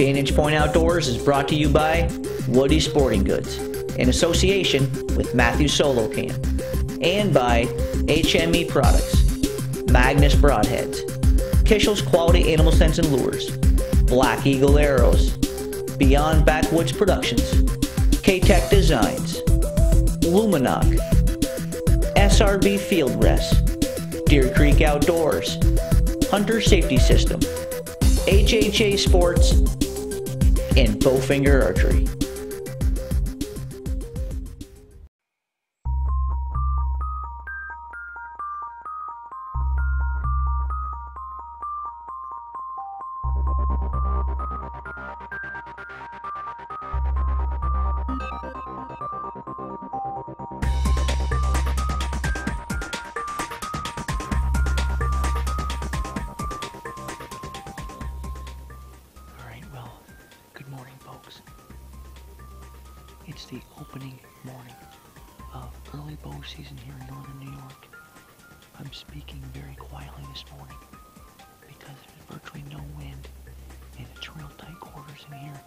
Vantage Point Outdoors is brought to you by Woody Sporting Goods in association with Matthew Solo Cam and by HME Products, Magnus Broadheads, Kishel's Quality Animal Scents and Lures, Black Eagle Arrows, Beyond Backwoods Productions, K-Tech Designs, Luminoc, SRB Field Rest, Deer Creek Outdoors, Hunter Safety System, HHA Sports, and Bowfinger Archery. Good morning, folks. It's the opening morning of early bow season here in northern New York. I'm speaking very quietly this morning because there's virtually no wind and it's real tight quarters in here.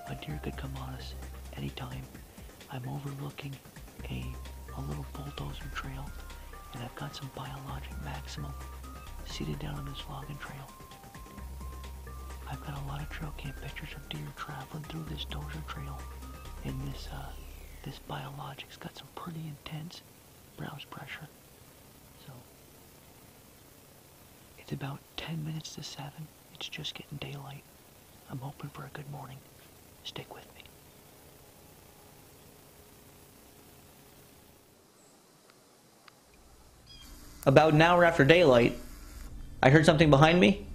A deer could come on us anytime. I'm overlooking a little bulldozer trail, and I've got some biologic maximum seated down on this logging trail. I've got a lot of trail cam pictures of deer traveling through this dozer trail, and this biologic's got some pretty intense browse pressure. So it's about 10 minutes to 7. It's just getting daylight. I'm hoping for a good morning. Stick with me. About an hour after daylight, I heard something behind me.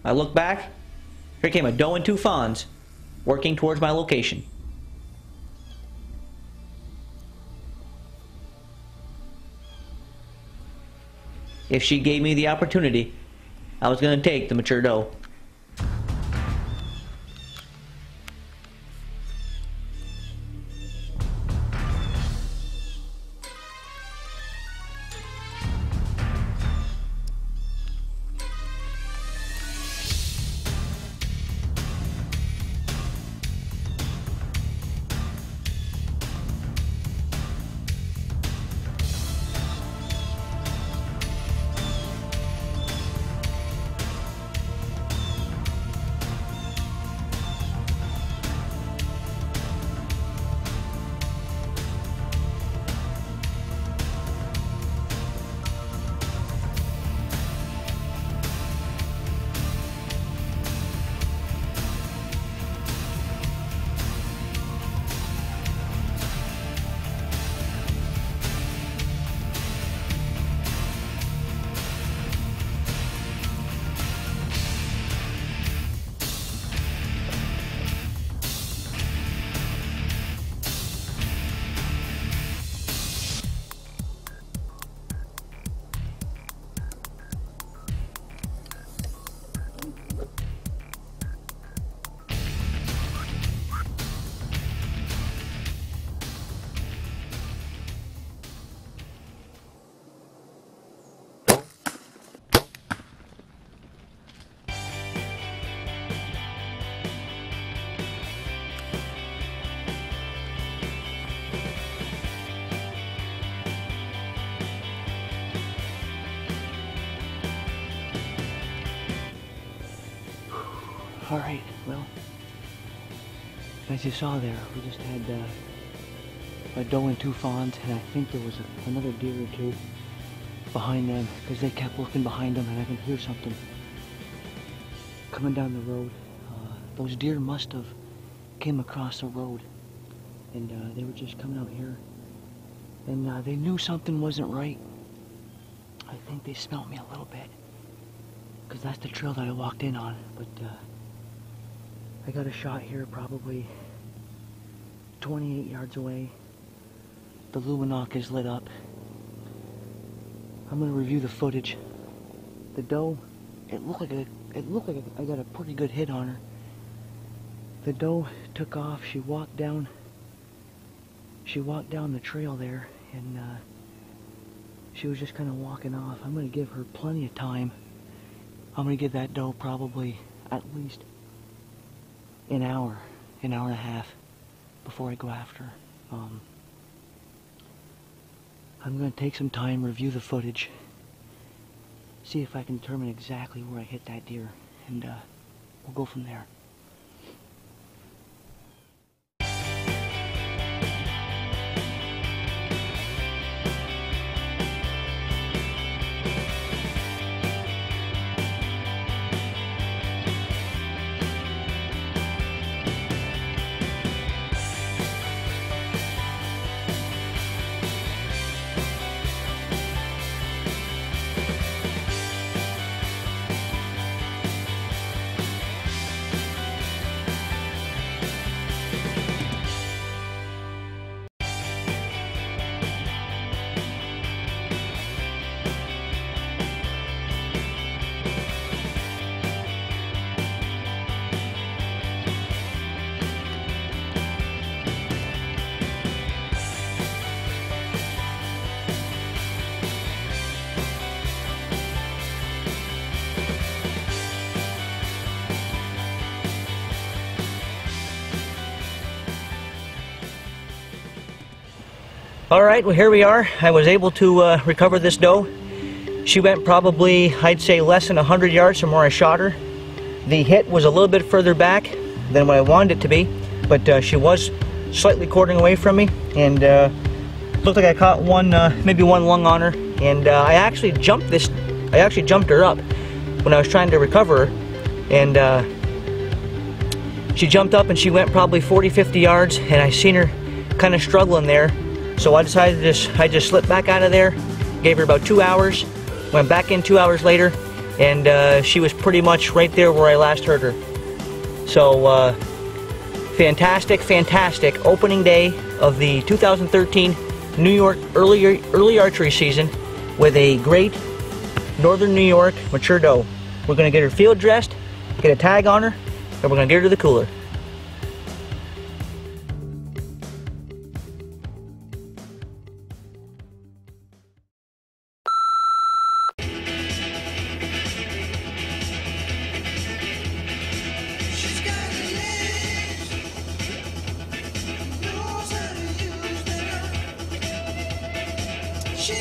I looked back. Here came a doe and 2 fawns, working towards my location. If she gave me the opportunity, I was going to take the mature doe. Alright, well, as you saw there, we just had a doe and 2 fawns, and I think there was another deer or 2 behind them, because they kept looking behind them, and I can hear something coming down the road. Those deer must have came across the road, and they were just coming out here, and they knew something wasn't right. I think they smelt me a little bit, because that's the trail that I walked in on, but I got a shot here probably 28 yards away. The Luminoc is lit up. I'm going to review the footage. The doe, it looked like I got a pretty good hit on her. The doe took off. She walked down the trail there, and she was just kind of walking off. I'm going to give her plenty of time. I'm going to give that doe probably at least an hour and a half before I go after her. I'm going to take some time, review the footage, see if I can determine exactly where I hit that deer, and we'll go from there. All right, well here we are. I was able to recover this doe. She went probably, I'd say, less than 100 yards from where I shot her. The hit was a little bit further back than what I wanted it to be, but she was slightly quartering away from me, and looked like I caught one, maybe one lung on her, and I actually jumped her up when I was trying to recover her, and she jumped up and she went probably 40-50 yards, and I seen her kind of struggling there. So I decided I just slipped back out of there, gave her about 2 hours, went back in 2 hours later, and she was pretty much right there where I last heard her. So fantastic opening day of the 2013 New York early archery season with a great Northern New York mature doe. We're going to get her field dressed, get a tag on her, and we're going to get her to the cooler. She